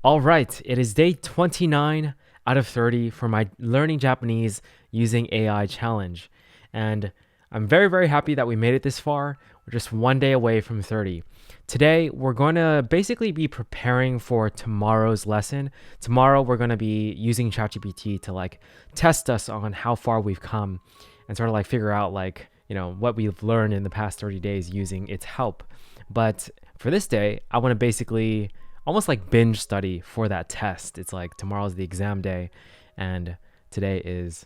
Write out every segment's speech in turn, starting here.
All right, it is day 29 out of 30 for my Learning Japanese Using AI challenge. And I'm very, very happy that we made it this far. We're just one day away from 30. Today, we're going to basically be preparing for tomorrow's lesson. Tomorrow, we're going to be using ChatGPT to test us on how far we've come and sort of figure out what we've learned in the past 30 days using its help. But for this day, I want to basically almost binge study for that test. It's tomorrow's the exam day, and today is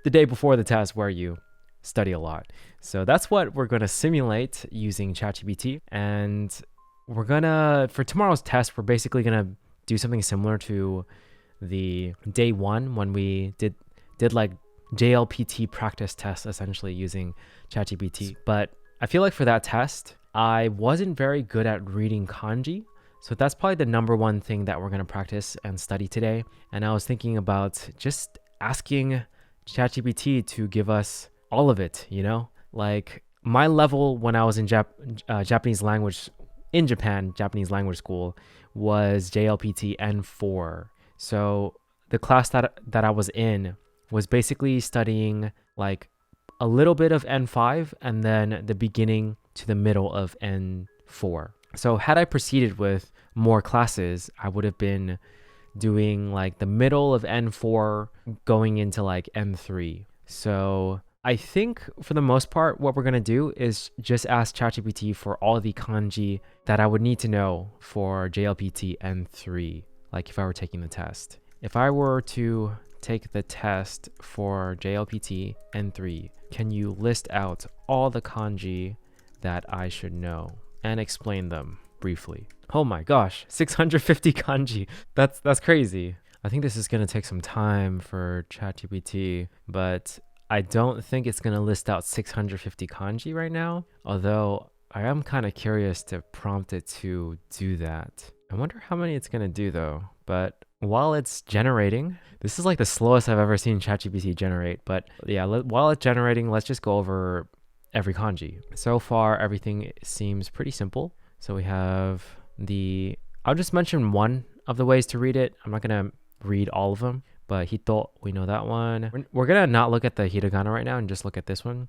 the day before the test where you study a lot. So that's what we're going to simulate using ChatGPT. And for tomorrow's test, we're basically going to do something similar to the day one when we did JLPT practice tests, essentially using ChatGPT. But I feel like for that test, I wasn't very good at reading kanji. So that's probably the number one thing that we're going to practice and study today. And I was thinking about just asking ChatGPT to give us all of it, my level when I was in Japanese language, in Japan, Japanese language school, was JLPT N4. So the class that I was in was basically studying a little bit of N5 and then the beginning to the middle of N4. So had I proceeded with more classes, I would have been doing the middle of N4 going into N3. So I think for the most part, what we're going to do is just ask ChatGPT for all the kanji that I would need to know for JLPT N3, if I were taking the test. If I were to take the test for JLPT N3, can you list out all the kanji that I should know and explain them briefly? Oh my gosh, 650 kanji. That's crazy. I think this is going to take some time for ChatGPT, but I don't think it's going to list out 650 kanji right now, although I am kind of curious to prompt it to do that. I wonder how many it's going to do though. But while it's generating, this is the slowest I've ever seen ChatGPT generate. But yeah, while it's generating, let's just go over every kanji. So far, everything seems pretty simple. So we have I'll just mention one of the ways to read it. I'm not going to read all of them, but hito, we know that one. We're going to not look at the hiragana right now and just look at this one.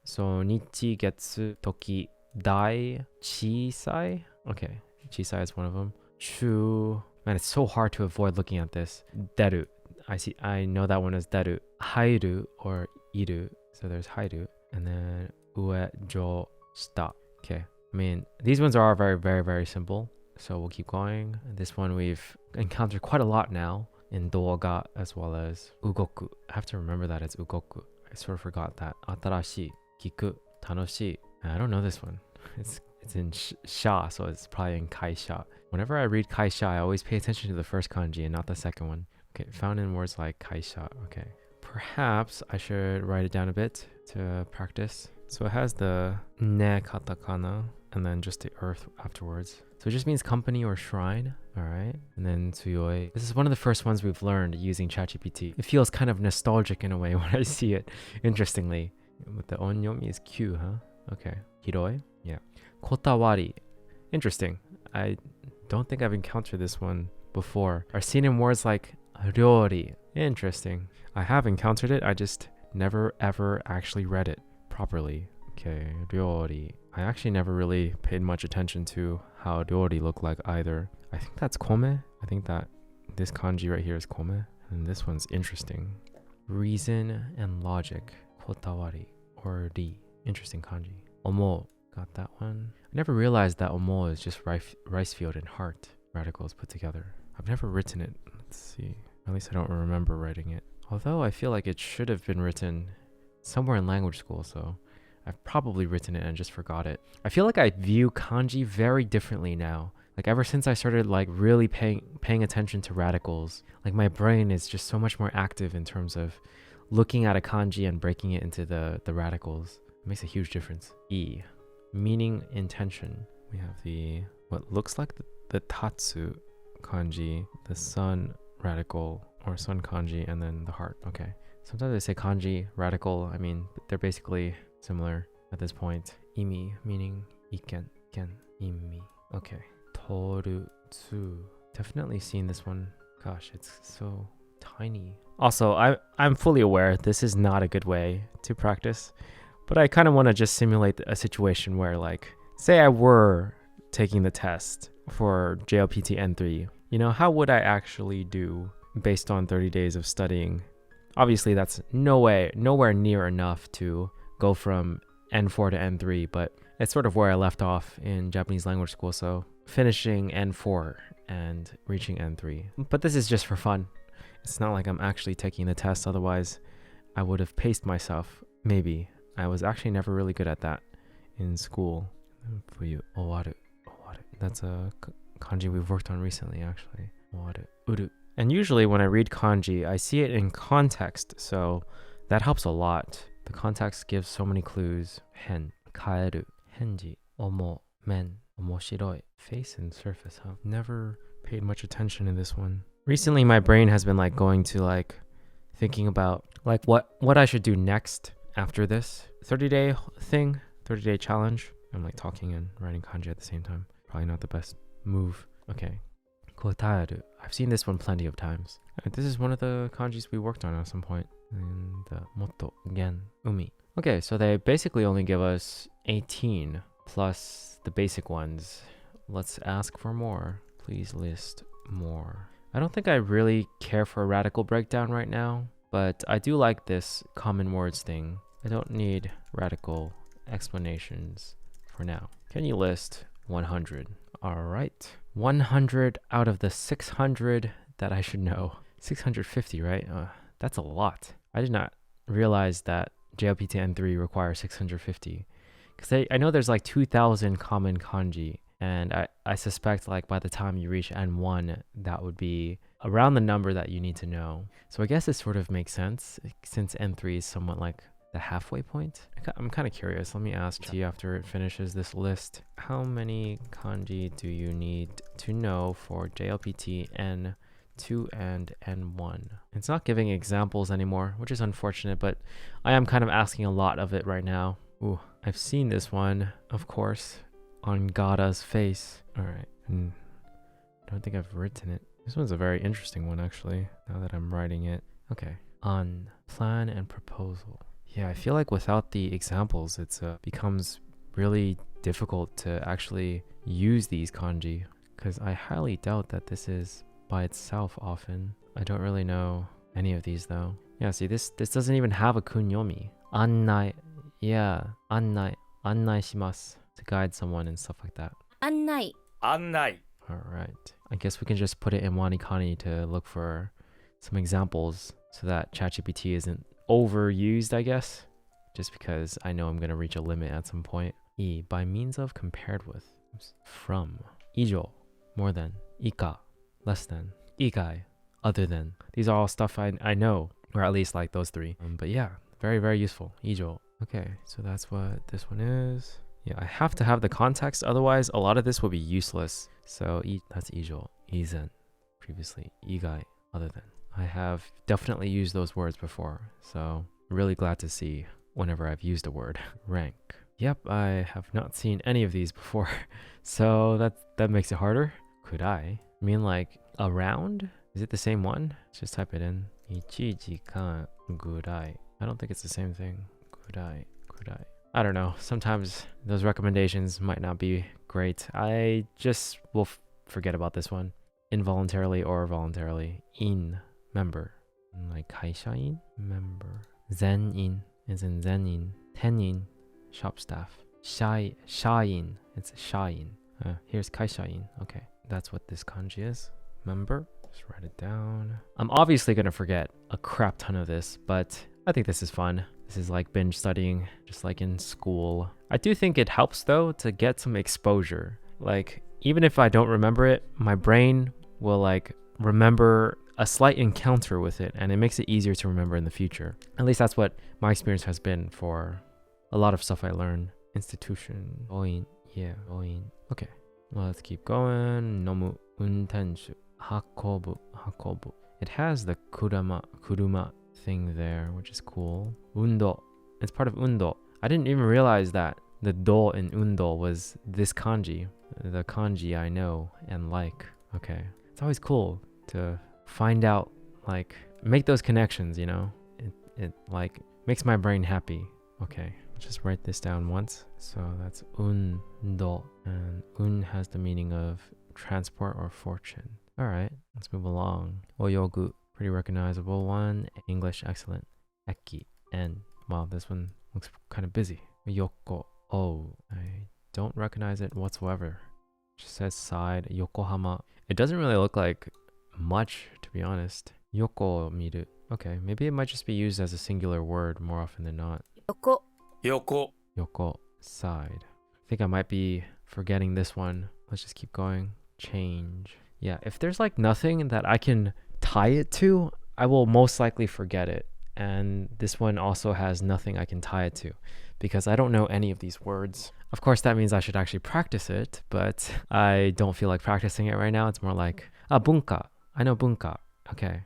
So nichi, getsu, toki, dai, chisai. Okay, chisai is one of them. Chu, man, it's so hard to avoid looking at this. Deru, I know that one is deru. Hairu or iru, so there's hairu. And then ue, jo, shita. Okay. I mean, these ones are very, very, very simple. So we'll keep going. This one we've encountered quite a lot now in doga as well as ugoku. I have to remember that it's ugoku. I sort of forgot that. Atarashi, kiku, tanoshi. I don't know this one. It's in sha, so it's probably in kaisha. Whenever I read kaisha, I always pay attention to the first kanji and not the second one. Okay, found in words like kaisha. Okay. Perhaps I should write it down a bit to practice. So it has the ne katakana and then just the earth afterwards. So it just means company or shrine. All right. And then tsuyoi. This is one of the first ones we've learned using ChatGPT. It feels kind of nostalgic in a way when I see it, interestingly. With the onyomi is Q, huh? Okay. Hiroi. Yeah. Kotawari. Interesting. I don't think I've encountered this one before. Are seen in words like ryori. Interesting. I have encountered it. I just never ever actually read it properly. Okay, ryori. I actually never really paid much attention to how ryori look like either. I think that's kome. I think that this kanji right here is kome. And this one's interesting. Reason and logic. Kotawari or ri. Interesting kanji. Omo. Got that one. I never realized that omo is just rice field and heart radicals put together. I've never written it. Let's see. At least I don't remember writing it. Although I feel like it should have been written somewhere in language school, so I've probably written it and just forgot it. I feel like I view kanji very differently now. Ever since I started really paying attention to radicals, my brain is just so much more active in terms of looking at a kanji and breaking it into the radicals. It makes a huge difference. E, meaning intention. We have what looks like the tatsu kanji, the sun radical or sun kanji, and then the heart. Okay. Sometimes they say kanji, radical. I mean, they're basically similar at this point. Imi, meaning iken, ken, imi. Okay. Toru, tsu, Definitely seen this one. Gosh, it's so tiny. Also, I'm fully aware this is not a good way to practice, but I kind of want to just simulate a situation where, like, say I were taking the test for JLPT N3, how would I actually do based on 30 days of studying? Obviously, that's nowhere near enough to go from N4 to N3, but it's sort of where I left off in Japanese language school, so finishing N4 and reaching N3. But this is just for fun. It's not like I'm actually taking the test, otherwise I would have paced myself. Maybe. I was actually never really good at that in school. Fuyu, owaru, owaru. That's a kanji we've worked on recently, actually. Owaru, uru. And usually when I read kanji, I see it in context, so that helps a lot. The context gives so many clues. Hen, kaeru, henji, omo, men, omoshiroi. Face and surface, huh? Never paid much attention in this one. Recently, my brain has been like going to like thinking about like what I should do next after this 30-day thing, 30-day challenge. I'm like talking and writing kanji at the same time. Probably not the best move. Okay. Kotaeru. I've seen this one plenty of times. This is one of the kanjis we worked on at some point. And motto, gen, umi. Okay, so they basically only give us 18 plus the basic ones. Let's ask for more. Please list more. I don't think I really care for a radical breakdown right now, but I do like this common words thing. I don't need radical explanations for now. Can you list 100? All right. 100 out of the 600 that I should know. 650, right? That's a lot. I did not realize that JLPT N3 requires 650. Because I know there's like 2,000 common kanji. And I suspect like by the time you reach N1, that would be around the number that you need to know. So I guess it sort of makes sense since N3 is somewhat like the halfway point. I'm kind of curious. Let me ask you after it finishes this list. How many kanji do you need to know for JLPT N2 and N1? It's not giving examples anymore, which is unfortunate, but I am kind of asking a lot of it right now. Ooh, I've seen this one, of course. On Gada's face. All right. I don't think I've written it. This one's a very interesting one, actually, now that I'm writing it. Okay. On plan and proposal. Yeah, I feel like without the examples, it becomes really difficult to actually use these kanji, because I highly doubt that this is by itself often. I don't really know any of these, though. Yeah, see, this doesn't even have a kunyomi. Annai. Yeah, annai. Annai shimasu. To guide someone and stuff like that. Annai. Annai. All right. I guess we can just put it in Wanikani to look for some examples so that ChatGPT isn't overused, I guess. Just because I know I'm going to reach a limit at some point. By means of, compared with. From. Ijo, more than. Ika, less than. Ikai, other than. These are all stuff I know, or at least like those three. But yeah, very, very useful. Ijo. Okay, so that's what this one is. Yeah, I have to have the context, otherwise a lot of this will be useless. So that's ijo, izen, previously, igai, other than. I have definitely used those words before, so really glad to see whenever I've used a word. Rank. Yep, I have not seen any of these before, so that makes it harder. Could I mean like around? Is it the same one? Let's just type it in. Ichijikan gurai. I don't think it's the same thing. Gurai. I don't know. Sometimes those recommendations might not be great. I just will forget about this one. Involuntarily or voluntarily. In, member. Like kaisha-in, member. Zen-in is in zen-in. Ten-in, shop staff. Sha-in, it's sha-in. Here's kaisha-in. Okay, that's what this kanji is. Member. Just write it down. I'm obviously going to forget a crap ton of this, but I think this is fun. This is like binge studying, just like in school. I do think it helps though to get some exposure. Like even if I don't remember it, my brain will like remember a slight encounter with it, and it makes it easier to remember in the future. At least that's what my experience has been for a lot of stuff I learned. Institution, oin, yeah, oin. Okay, let's keep going. Nomu, untenshu, hakobu. It has the kuruma thing there, which is cool. Undo. It's part of undo. I didn't even realize that the do in undo was this kanji. The kanji I know and like. Okay. It's always cool to find out, like, make those connections, it like makes my brain happy. Okay, let's just write this down once. So that's undo, and un has the meaning of transport or fortune. All right, let's move along. Oyogu, pretty recognizable one. English, excellent. Eki, and wow, this one looks kind of busy. Yoko, oh, I don't recognize it whatsoever. It just says side. Yokohama. It doesn't really look like much, to be honest. Yoko miru. Okay, maybe it might just be used as a singular word more often than not. Yoko. Yoko, side. I think I might be forgetting this one. Let's just keep going. Change. Yeah, if there's like nothing that I can tie it to, I will most likely forget it. And this one also has nothing I can tie it to because I don't know any of these words. Of course, that means I should actually practice it, but I don't feel like practicing it right now. It's more like, bunka. I know bunka. Okay.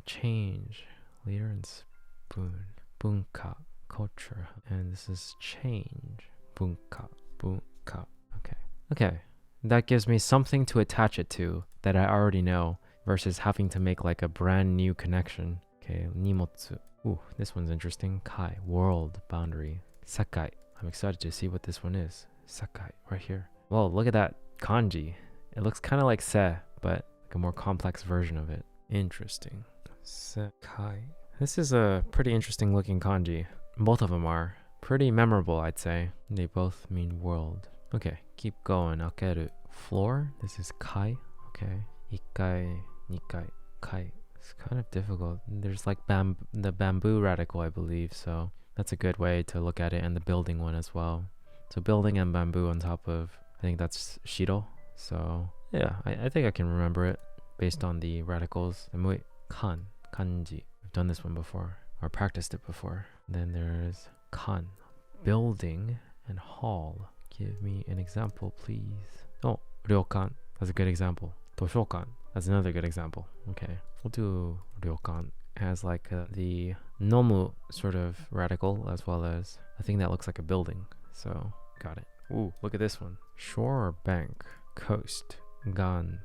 Change. Leader and spoon. Bunka. Culture. And this is change. Bunka. Bunka. Okay. Okay. That gives me something to attach it to that I already know versus having to make like a brand new connection. Okay. Nimotsu. Ooh, this one's interesting. Kai. World. Boundary. Sakai. I'm excited to see what this one is. Sakai. Right here. Whoa, look at that kanji. It looks kind of like se, but like a more complex version of it. Interesting. Sakai. This is a pretty interesting looking kanji. Both of them are pretty memorable, I'd say. They both mean world. Okay, keep going. Akeru. Floor. This is kai. Okay. Ikai, nikai, kai. It's kind of difficult. There's like the bamboo radical, I believe, so that's a good way to look at it, and the building one as well. So building and bamboo on top of, I think that's shiro. So yeah, I think I can remember it based on the radicals. Mui, kanji. I've done this one before, or practiced it before. Then there's kan, building, and hall. Give me an example, please. Oh, ryokan. That's a good example. Toshokan. That's another good example. Okay, we'll do ryokan. It has like the nomu sort of radical, as well as a thing that looks like a building. So, got it. Ooh, look at this one. Shore or bank, coast, gan,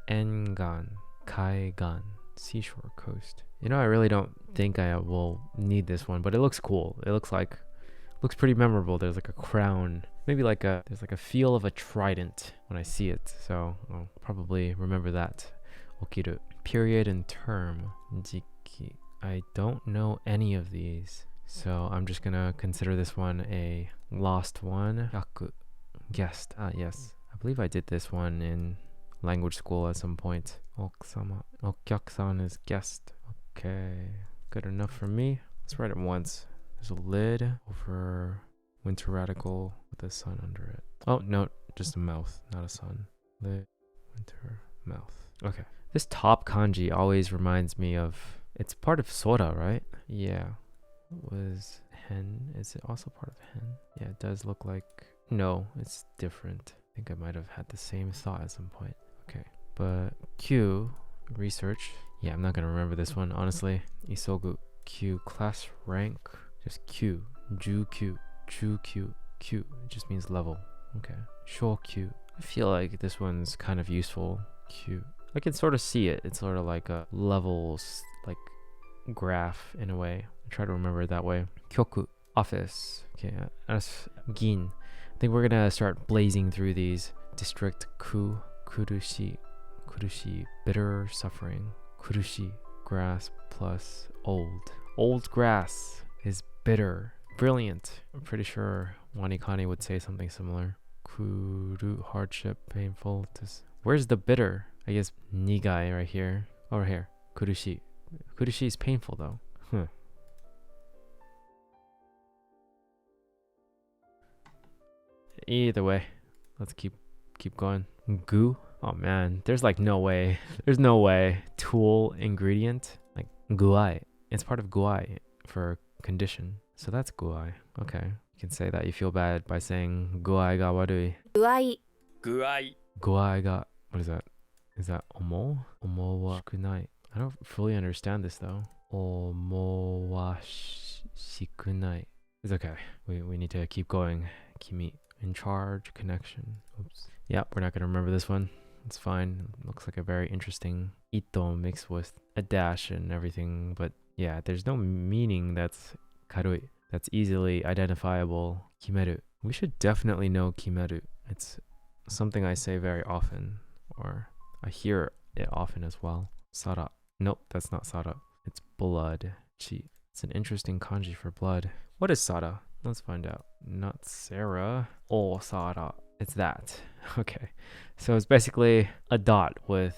engan, kaigan, seashore, coast. I really don't think I will need this one, but it looks cool. It looks pretty memorable. There's like a crown, maybe there's like a feel of a trident when I see it. So I'll probably remember that. Okiru. Period and term. Jiki. I don't know any of these, so I'm just gonna consider this one a lost one. Yaku. Guest. Yes. I believe I did this one in language school at some point. Okusama. Okyaku-san is guest. Okay. Good enough for me. Let's write it once. There's a lid over winter radical with a sun under it. Oh, no, just a mouth, not a sun. Lid, winter, mouth. Okay. This top kanji always reminds me of, it's part of Sora, right? Yeah. Was hen? Is it also part of hen? Yeah, it does look like, no, it's different. I think I might have had the same thought at some point. Okay. But Q, research. Yeah, I'm not going to remember this one, honestly. Isogu. Q, class rank. Just Q. Ju-Q. Chu-Q. Q. It just means level. Okay. Shou-Q. I feel like this one's kind of useful. Q. I can sort of see it. It's sort of like a levels, like graph in a way. I try to remember it that way. Kyoku. Office. Okay. As Gin. I think we're going to start blazing through these. District. Ku. Kurushi. Kurushi. Bitter suffering. Kurushi. Grass plus old. Old grass is bitter. Brilliant. I'm pretty sure Wanikani would say something similar. Kuru, hardship, painful. Where's the bitter? I guess nigai right here. Oh, right here. Kurushi. Kurushi is painful though. Huh. Either way, let's keep going. Gu. Oh man, there's like no way. There's no way. Tool, ingredient, like guai. It's part of guai for condition. So that's guai. Okay. You can say that you feel bad by saying guai ga warui. Guai. Guai ga, what is that? Is that omo? Omo wa shikunai. I don't fully understand this though. Omo wa shikunai. It's okay. We need to keep going. Kimi. In charge, connection. Oops. Yeah, we're not going to remember this one. It's fine. Looks like a very interesting ito mixed with a dash and everything. But yeah, there's no meaning that's karui. That's easily identifiable. Kimeru. We should definitely know kimeru. It's something I say very often, or I hear it often as well. Sara. Nope, that's not Sara. It's blood. Chi. It's an interesting kanji for blood. What is Sara? Let's find out. Not Sarah. Oh, Sara. It's that. Okay. So it's basically a dot with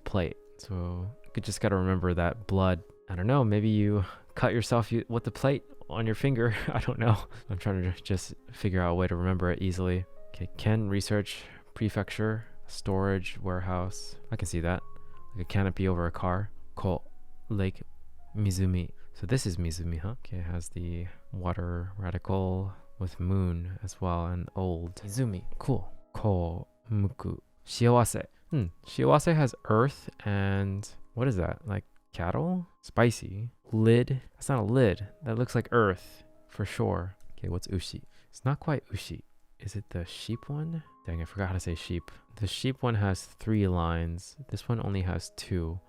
plate. So you just gotta remember that blood. I don't know. Maybe you cut yourself with the plate on your finger. I don't know. I'm trying to just figure out a way to remember it easily. Okay. Ken research prefecture storage warehouse. I can see that. Like a canopy over a car. Ko lake Mizumi. So this is Mizumi, huh? Okay, it has the water radical with moon as well and old. Mizumi. Cool. Ko muku. Shiawase. Shiawase has earth and what is that? Like cattle? Spicy. Lid. That's not a lid. That looks like earth for sure. Okay, what's ushi? It's not quite ushi. Is it the sheep one? Dang, I forgot how to say sheep. The sheep one has 3 lines. This one only has 2.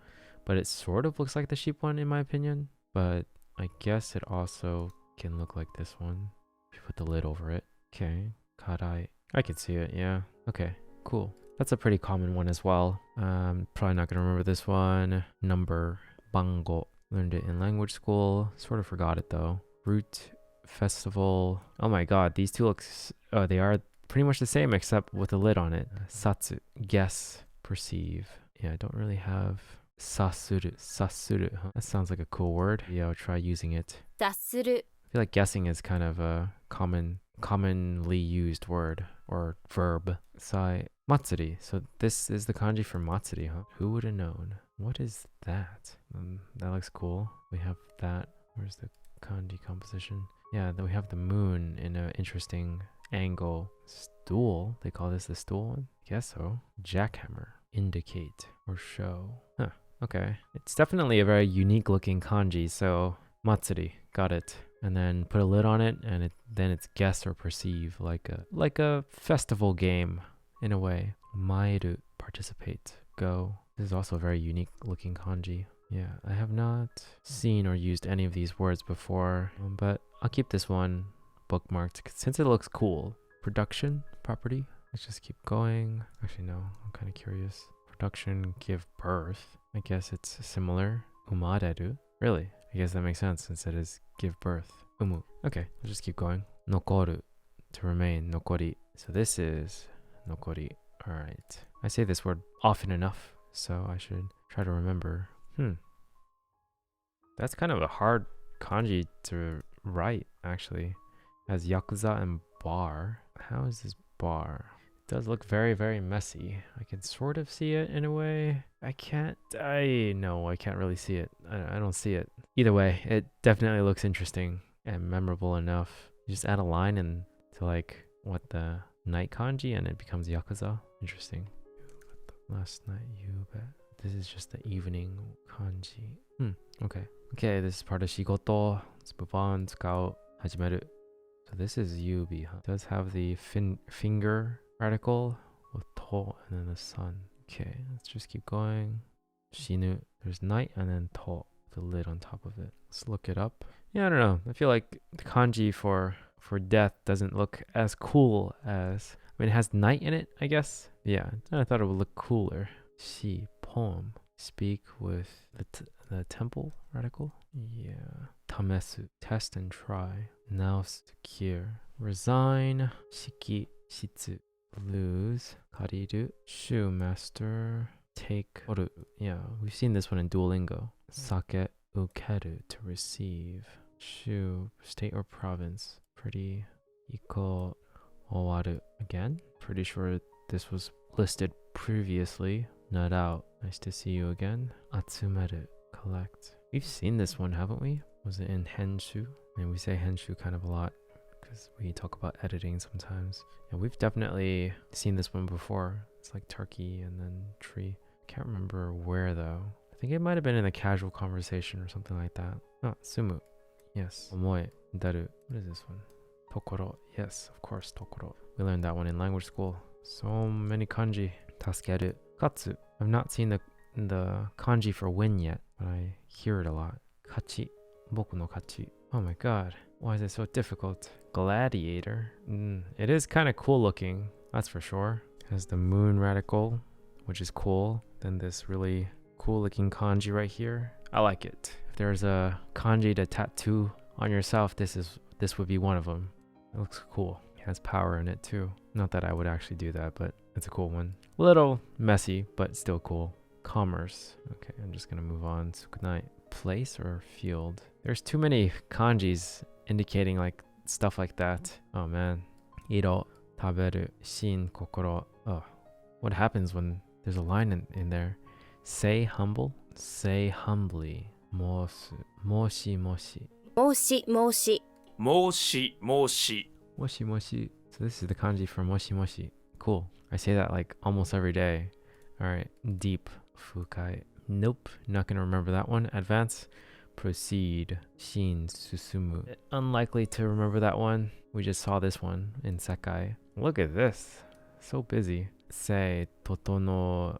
But it sort of looks like the sheep one in my opinion. But I guess it also can look like this one. If you put the lid over it. Okay. Karai. I can see it, yeah. Okay, cool. That's a pretty common one as well. Probably not gonna remember this one. Number. Bango. Learned it in language school. Sort of forgot it though. Root. Festival. Oh my god, these two look... Oh, they are pretty much the same except with a lid on it. Satsu. Guess. Perceive. Yeah, I don't really have... Sasuru. Sasuru, huh? That sounds like a cool word. Yeah, I'll try using it. Dasuru. I feel like guessing is kind of a commonly used word or verb. Sai. Matsuri. So this is the kanji for matsuri, huh? Who would have known? What is that? That looks cool. We have that. Where's the kanji composition? Yeah, then we have the moon in an interesting angle. Stool. They call this the stool one? Guess so. Jackhammer. Indicate or show. Huh. Okay. It's definitely a very unique looking kanji, so matsuri, got it. And then put a lid on it and then it's guess or perceive like a festival game in a way. Maeru, participate, go. This is also a very unique looking kanji. Yeah, I have not seen or used any of these words before, but I'll keep this one bookmarked since it looks cool. Production, property. Let's just keep going. Actually, no, I'm kind of curious. Production, give birth. I guess it's similar. Umareru. Really? I guess that makes sense since it is give birth. Umu. Okay, let's just keep going. Nokoru. To remain. Nokori. So this is nokori. Alright. I say this word often enough, so I should try to remember. That's kind of a hard kanji to write, actually. As yakuza and bar. How is this bar? Does look very, very messy. I can sort of see it in a way. I can't really see it. I don't see it. Either way, it definitely looks interesting and memorable enough. You just add a line and to like what the night kanji and it becomes yakuza. Interesting. Last night you bet. This is just the evening kanji. Okay. Okay, this is part of shigoto. Let's move on. Tsukao hajimeru. So this is yubi, huh? It does have the finger radical with to and then the sun. Okay, let's just keep going. Shinu. There's night and then to, the lid on top of it. Let's look it up. Yeah, I don't know. I feel like the kanji for death doesn't look as cool as... I mean, it has night in it, I guess. Yeah, I thought it would look cooler. Shi, poem. Speak with the temple radical. Yeah. Tamesu. Test and try. Now secure. Resign. Shiki. Shitsu. Lose. Kariru. Shu. Master. Take. Oru. Yeah, we've seen this one in Duolingo. Sake. Ukeru. To receive. Shu. State or province. Pretty. Iko. Owaru. Again? Pretty sure this was listed previously. Not out. Nice to see you again. Atsumeru. Collect. We've seen this one, haven't we? Was it in Henshu? I mean, we say Henshu kind of a lot because we talk about editing sometimes. Yeah, we've definitely seen this one before. It's like turkey and then tree. Can't remember where though. I think it might have been in a casual conversation or something like that. Oh, sumu. Yes. Omoe. Daru. What is this one? Tokoro. Yes, of course, tokoro. We learned that one in language school. So many kanji. Tasukeru. Katsu. I've not seen the kanji for win yet, but I hear it a lot. Kachi. Boku no kachi. Oh my god. Why is it so difficult? Gladiator. It is kind of cool looking. That's for sure. It has the moon radical, which is cool. Then this really cool looking kanji right here. I like it. If there's a kanji to tattoo on yourself, this would be one of them. It looks cool. It has power in it too. Not that I would actually do that, but it's a cool one. A little messy, but still cool. Commerce. Okay, I'm just gonna move on. Sukunai. Place or field? There's too many kanjis indicating like stuff like that. Oh man. Iro, taberu, shin, kokoro. Oh, what happens when there's a line in there? Say humble, say humbly. Mosu, moshi, moshi. Moshi, moshi. Moshi, moshi. Moshi, moshi. So this is the kanji for moshi, moshi. Cool. I say that like almost every day. All right. Deep, fukai. Nope, not gonna remember that one. Advance, proceed, shin, susumu. Unlikely to remember that one. We just saw this one in Sekai. Look at this, so busy. Say, totonoeru,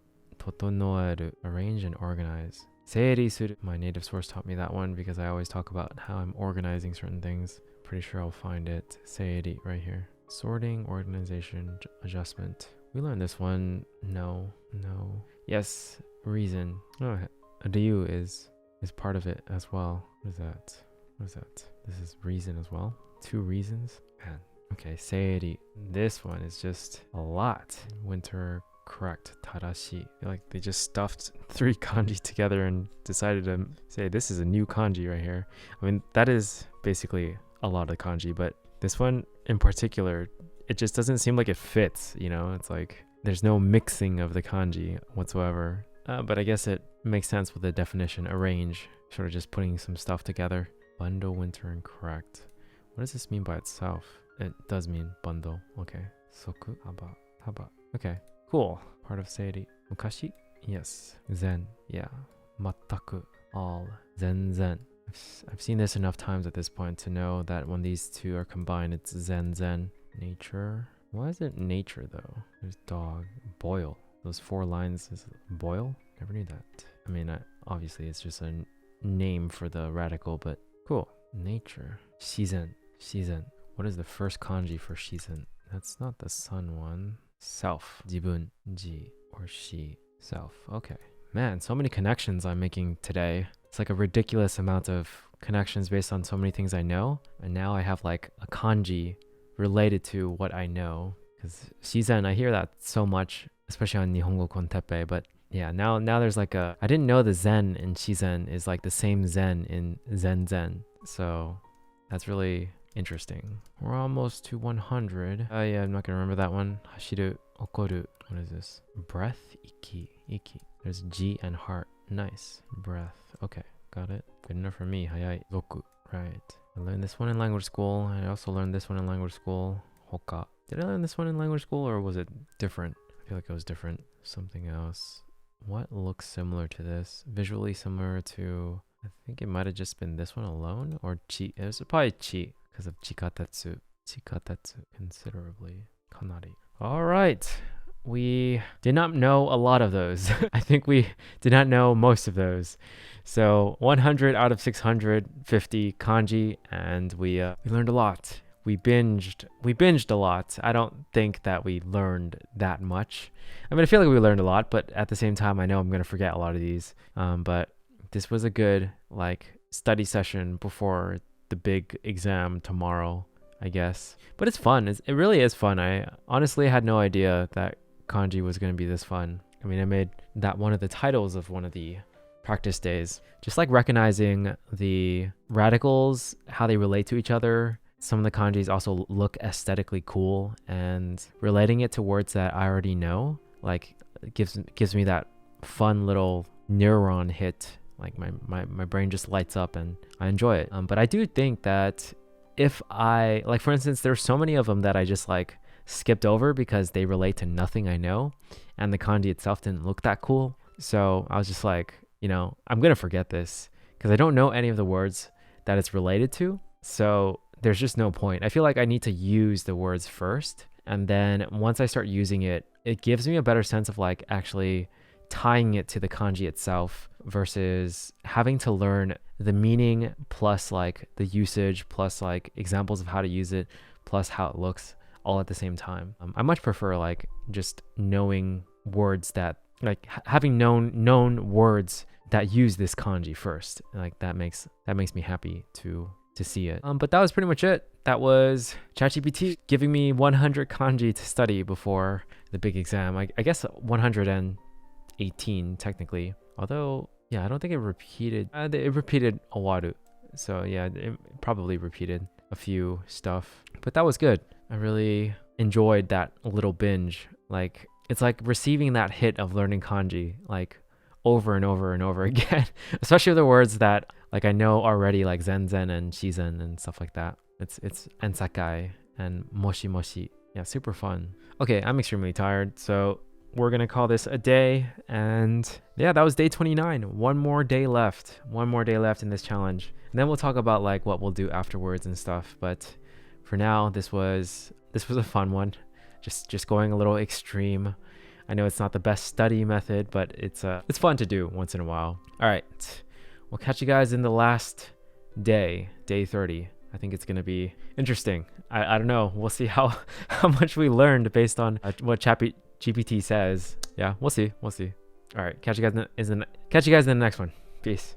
arrange and organize. Seiri suru. My native source taught me that one because I always talk about how I'm organizing certain things. Pretty sure I'll find it. Seiri, right here. Sorting, organization, adjustment. We learned this one. No. Yes. Reason. Oh, Ryu is part of it as well. What is that? This is reason as well. 2 reasons. Man. Okay, Seiri. This one is just a lot. Winter, correct. Tadashi. I feel like they just stuffed 3 kanji together and decided to say this is a new kanji right here. I mean, that is basically a lot of kanji, but this one in particular, it just doesn't seem like it fits, you know? It's like there's no mixing of the kanji whatsoever. But I guess it makes sense with the definition, arrange, sort of just putting some stuff together. Bundle, winter, and correct. What does this mean by itself? It does mean bundle. Okay. Soku, haba. Okay, cool. Part of Seiri. Mukashi? Yes. Zen. Yeah. Mataku. All. Zen. I've seen this enough times at this point to know that when these two are combined, it's zen. Nature. Why is it nature though? There's dog. Boil. Those 4 lines is boil? Never knew that. I mean, obviously it's just a name for the radical, but cool. Nature. Shizen. What is the first kanji for shizen? That's not the sun one. Self. Jibun. Ji or shi. Self. Okay. Man, so many connections I'm making today. It's like a ridiculous amount of connections based on so many things I know. And now I have like a kanji related to what I know. Because shizen, I hear that so much, especially on Nihongo Kontepe, but yeah, now there's like I didn't know the zen in shizen is like the same zen in zen. So that's really interesting. We're almost to 100. Yeah, I'm not gonna remember that one. Hashiru, okoru. What is this? Breath, iki. There's G and heart. Nice. Breath. Okay, got it. Good enough for me. Hayai, zoku. Right. I learned this one in language school. I also learned this one in language school. Hoka. Did I learn this one in language school or was it different? I feel like it was different. Something else. What looks similar to this? Visually similar to, I think it might have just been this one alone or chi. It was probably chi because of chikatetsu. Considerably. Kanari. All right. We did not know a lot of those. I think we did not know most of those. So 100 out of 650 kanji, and we learned a lot. We binged a lot. I don't think that we learned that much. I mean, I feel like we learned a lot, but at the same time, I know I'm going to forget a lot of these. But this was a good study session before the big exam tomorrow, I guess. But it's fun. It really is fun. I honestly had no idea that kanji was going to be this fun. I mean, I made that one of the titles of one of the practice days. Just like recognizing the radicals, how they relate to each other. Some of the kanjis also look aesthetically cool, and relating it to words that I already know, like gives me that fun little neuron hit. Like my brain just lights up and I enjoy it. But I do think that if I, like for instance, there's so many of them that I just skipped over because they relate to nothing I know, and the kanji itself didn't look that cool. So I was just like, I'm gonna forget this because I don't know any of the words that it's related to. So there's just no point. I feel like I need to use the words first And then once I start using it, it gives me a better sense of like actually tying it to the kanji itself versus having to learn the meaning plus like the usage plus like examples of how to use it plus how it looks all at the same time. I much prefer like just knowing words that like having known words that use this kanji first. Like that makes me happy to see it. But that was pretty much it. That was ChatGPT giving me 100 kanji to study before the big exam. I guess 118 technically. Although, yeah, I don't think it repeated. It repeated owaru. So yeah, it probably repeated a few stuff. But that was good. I really enjoyed that little binge. Like, it's like receiving that hit of learning kanji, like over and over and over again. Especially the words that like I know already, like zen and shizen and stuff like that. It's and sakai and moshi moshi. Yeah, super fun. Okay, I'm extremely tired, so we're gonna call this a day. And yeah, that was day 29. One more day left in this challenge, and then we'll talk about like what we'll do afterwards and stuff. But for now, this was a fun one. Just going a little extreme. I know it's not the best study method, but it's fun to do once in a while. All right, we'll catch you guys in the last day 30. I think it's gonna be interesting. I don't know. We'll see how much we learned based on what GPT says. Yeah, we'll see. All right, catch you guys in the next one. Peace.